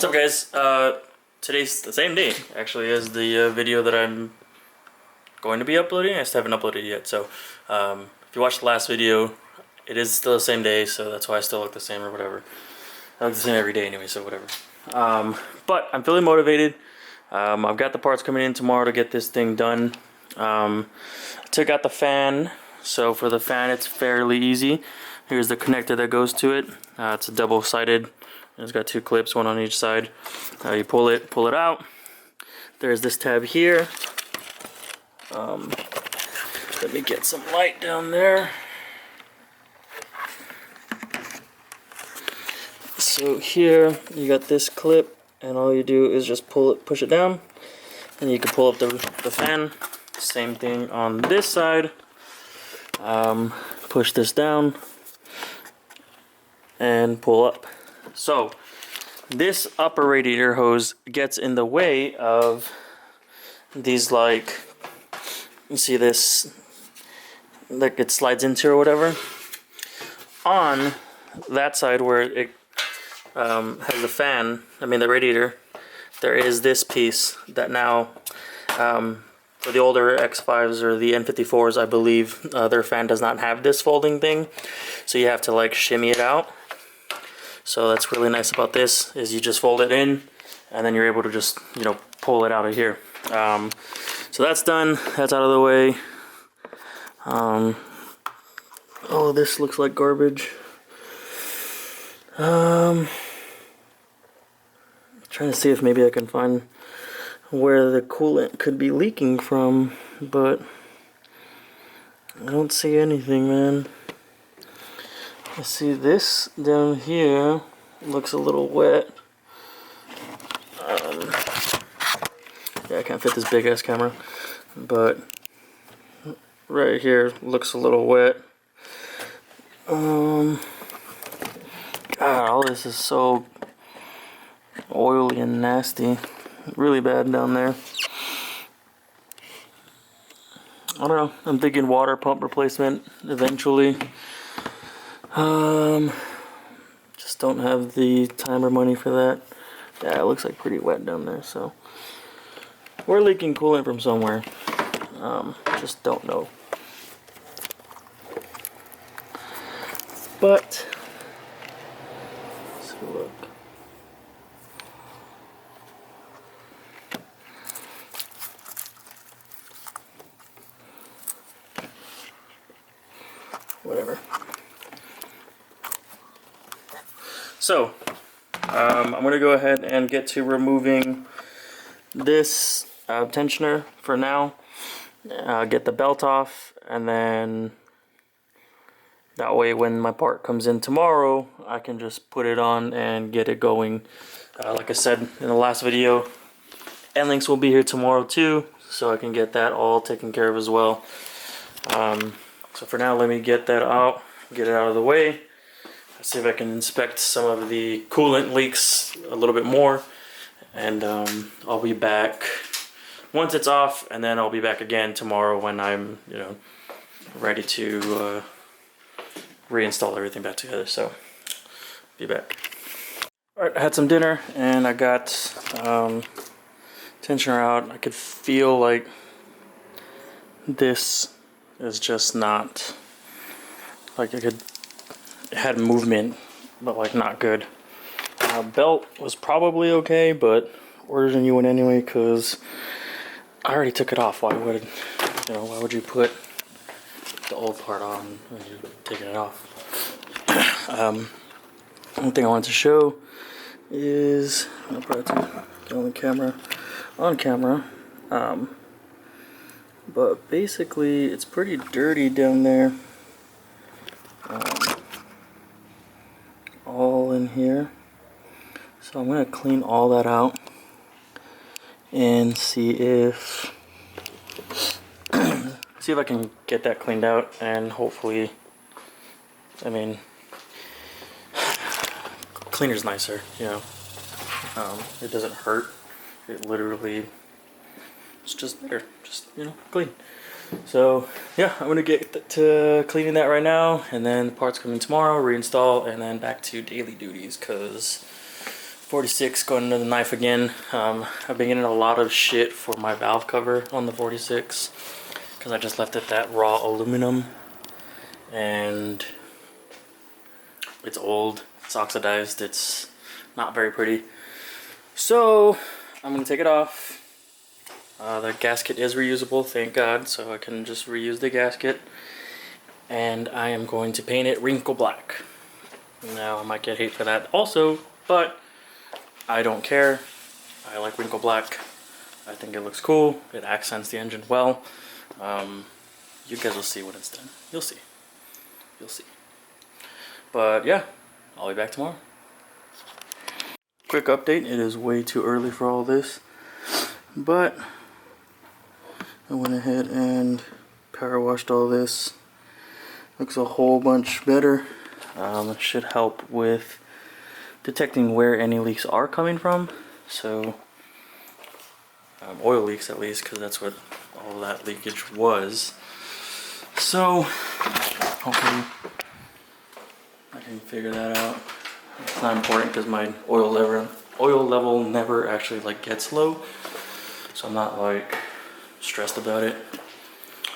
What's up, guys? Today's the same day, actually, as the video that I'm going to be uploading. I just haven't uploaded it yet, so if you watched the last video, it is still the same day, so that's why I still look the same or whatever. I look the same every day anyway, so whatever. But I'm feeling motivated. I've got the parts coming in tomorrow to get this thing done. I took out the fan, so for the fan it's fairly easy. Here's the connector that goes to it. It's a double-sided. It's got two clips, one on each side. You pull it out. There's this tab here. Let me get some light down there. So here you got this clip, and all you do is just pull it, push it down, and you can pull up the fan. Same thing on this side. Push this down and pull up. So this upper radiator hose gets in the way of these, like, you see this, like it slides into or whatever. On that side where it has the fan, the radiator, there is this piece that now, for the older X5s or the N54s, I believe, their fan does not have this folding thing, so you have to like shimmy it out. So that's really nice about this, is you just fold it in, and then you're able to just, pull it out of here. So that's done, that's out of the way. Oh, this looks like garbage. Trying to see if maybe I can find where the coolant could be leaking from, but I don't see anything, man. I see this down here looks a little wet. Yeah, I can't fit this big ass camera, but right here looks a little wet. God, all this is so oily and nasty. Really bad down there. I don't know. I'm thinking water pump replacement eventually. Just don't have the time or money for that. Yeah, it looks like pretty wet down there, so we're leaking coolant from somewhere. Just don't know. But let's look. Whatever. So, I'm going to go ahead and get to removing this tensioner for now. Get the belt off, and then that way when my part comes in tomorrow, I can just put it on and get it going. Like I said in the last video, Endlinks will be here tomorrow too, so I can get that all taken care of as well. So for now, let me get that out, get it out of the way. Let's see if I can inspect some of the coolant leaks a little bit more, and I'll be back once it's off, and then I'll be back again tomorrow when I'm, ready to reinstall everything back together. So, be back. Alright, I had some dinner, and I got tensioner out. I could feel like this is just not, like it had movement, but like not good. Belt was probably okay, but orders a new one anyway, because I already took it off. Why would you put the old part on when you're taking it off? One thing I wanted to show is, I'll probably get on camera, but basically it's pretty dirty down there, all in here. So I'm gonna clean all that out and see if I can get that cleaned out, and hopefully, cleaner's nicer, it doesn't hurt. It literally, it's just better, just, clean. So yeah, I'm gonna get to cleaning that right now, and then the parts coming tomorrow, reinstall, and then back to daily duties, because 46 going into the knife again. I've been getting a lot of shit for my valve cover on the 46 because I just left it that raw aluminum and it's old, it's oxidized, it's not very pretty. So I'm gonna take it off. The gasket is reusable, thank God, so I can just reuse the gasket. And I am going to paint it wrinkle black. Now I might get hate for that also, but I don't care. I like wrinkle black. I think it looks cool. It accents the engine well. You guys will see when it's done. You'll see. You'll see. But yeah, I'll be back tomorrow. Quick update. It is way too early for all this, but I went ahead and power washed all this. Looks a whole bunch better. It should help with detecting where any leaks are coming from. So oil leaks at least, because that's what all that leakage was. So hopefully I can figure that out. It's not important because my oil level never actually like gets low, so I'm not like stressed about it.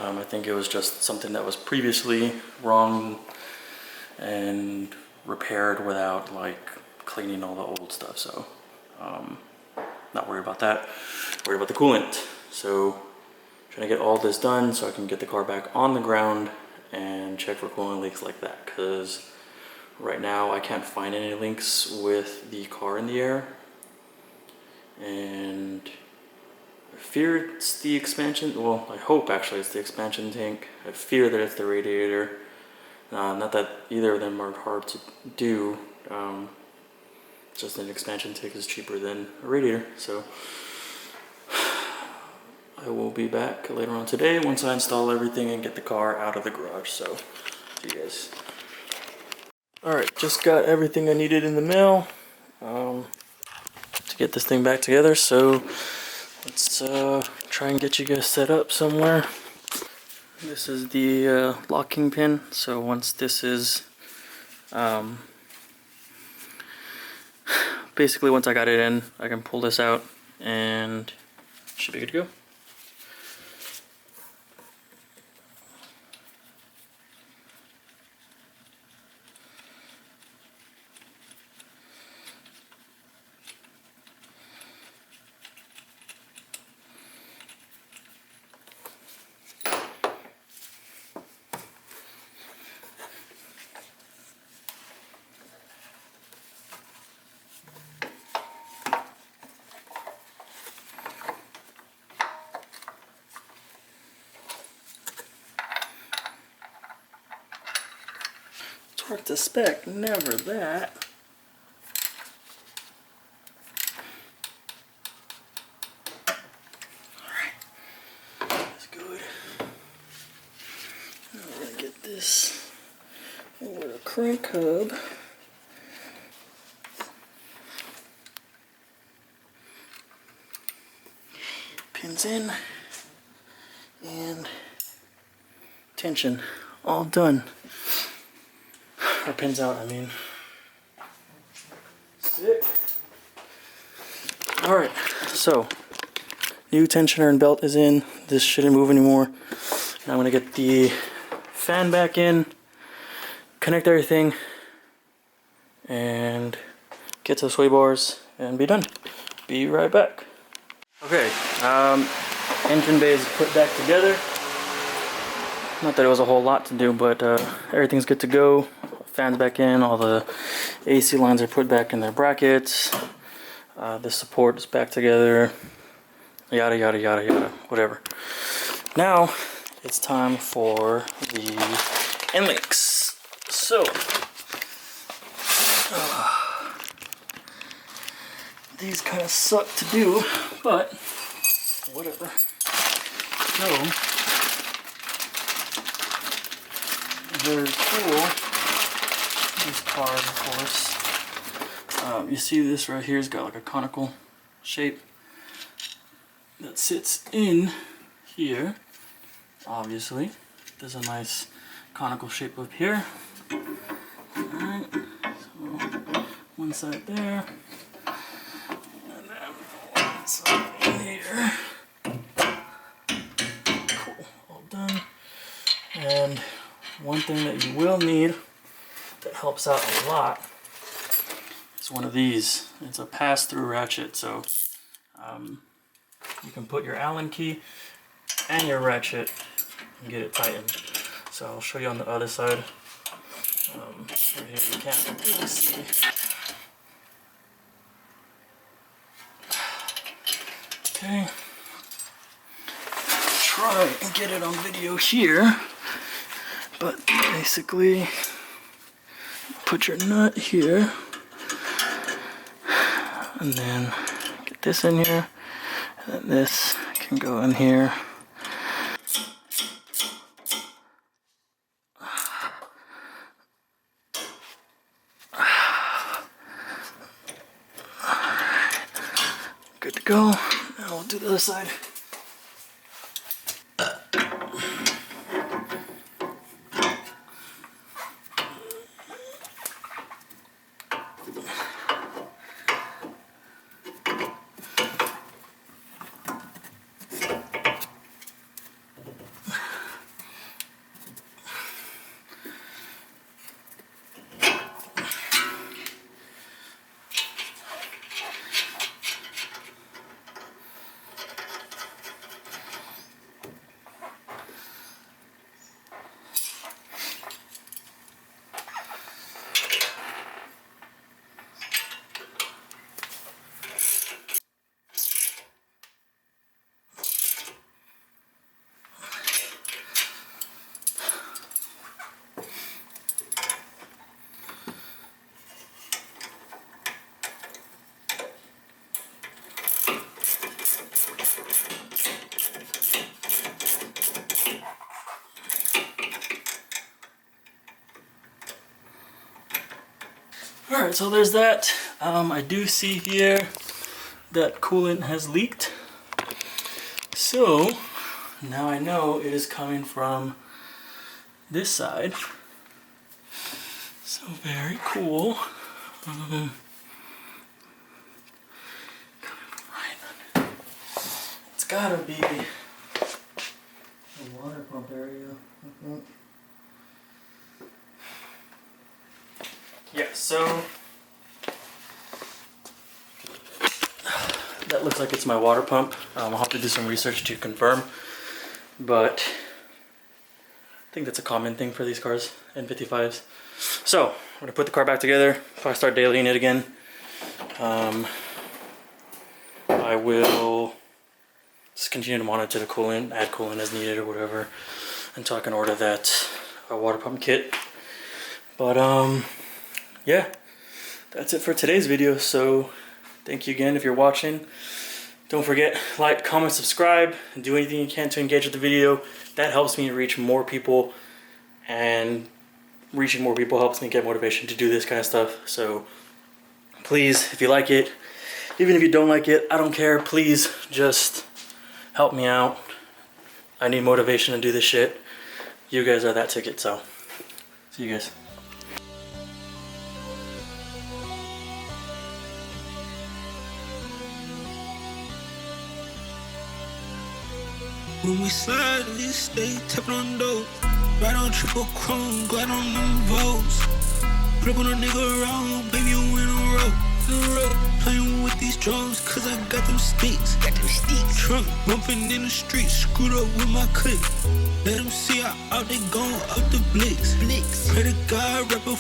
I think it was just something that was previously wrong and repaired without like cleaning all the old stuff. So not worried about that. Worried about the coolant. So trying to get all this done so I can get the car back on the ground and check for coolant leaks like that, because right now I can't find any leaks with the car in the air, and I fear it's the expansion. Well, I hope actually it's the expansion tank. I fear that it's the radiator. Not that either of them are hard to do. Just an expansion tank is cheaper than a radiator. So I will be back later on today once I install everything and get the car out of the garage. So see you guys. Alright, just got everything I needed in the mail to get this thing back together. So let's try and get you guys set up somewhere. This is the locking pin. So once this is basically once I got it in, I can pull this out and should be good to go. Hard to spec, never that. Alright, that's good. Now we're gonna get this over the crank hub. Pins in and tension all done. Or pins out, I mean. Sick. Alright, so new tensioner and belt is in. This shouldn't move anymore. Now I'm gonna get the fan back in, connect everything, and get to the sway bars and be done. Be right back. Okay, engine bay is put back together. Not that it was a whole lot to do, but everything's good to go. Fans back in, all the AC lines are put back in their brackets. The support is back together. Yada yada yada yada, whatever. Now it's time for the Endlinks. So these kind of suck to do, but whatever. So very cool. This card, of course. You see this right here has got like a conical shape that sits in here. Obviously, there's a nice conical shape up here. Alright, so one side there, here. Cool, all done. And one thing that you will need that helps out a lot is one of these. It's a pass-through ratchet, so you can put your Allen key and your ratchet and get it tightened. So I'll show you on the other side. Right here you can't really see. Okay. Try and get it on video here, but basically put your nut here and then get this in here, and then this can go in here. Good to go. Now we'll do the other side. Alright, so there's that. I do see here that coolant has leaked. So now I know it is coming from this side. So very cool. It's gotta be the water pump area, I think. Yeah, so that looks like it's my water pump. I'll have to do some research to confirm, but I think that's a common thing for these cars, N55s. So I'm gonna put the car back together. If I start dailying it again, I will just continue to monitor the coolant, add coolant as needed or whatever, until I can order that water pump kit. But yeah, that's it for today's video. So thank you again if you're watching. Don't forget, like, comment, subscribe, and do anything you can to engage with the video. That helps me reach more people, and reaching more people helps me get motivation to do this kind of stuff. So please, if you like it, even if you don't like it, I don't care. Please just help me out. I need motivation to do this shit. You guys are that ticket, so see you guys. When we slide, we stay tapping on doors. Right on triple chrome, glide on them votes. Flip on a nigga around, baby, you in a row. Playing with these drums, cause I got them sticks. Trunk bumping in the street, screwed up with my click. Let them see how out they gone, out the blicks. Pray to God, rapper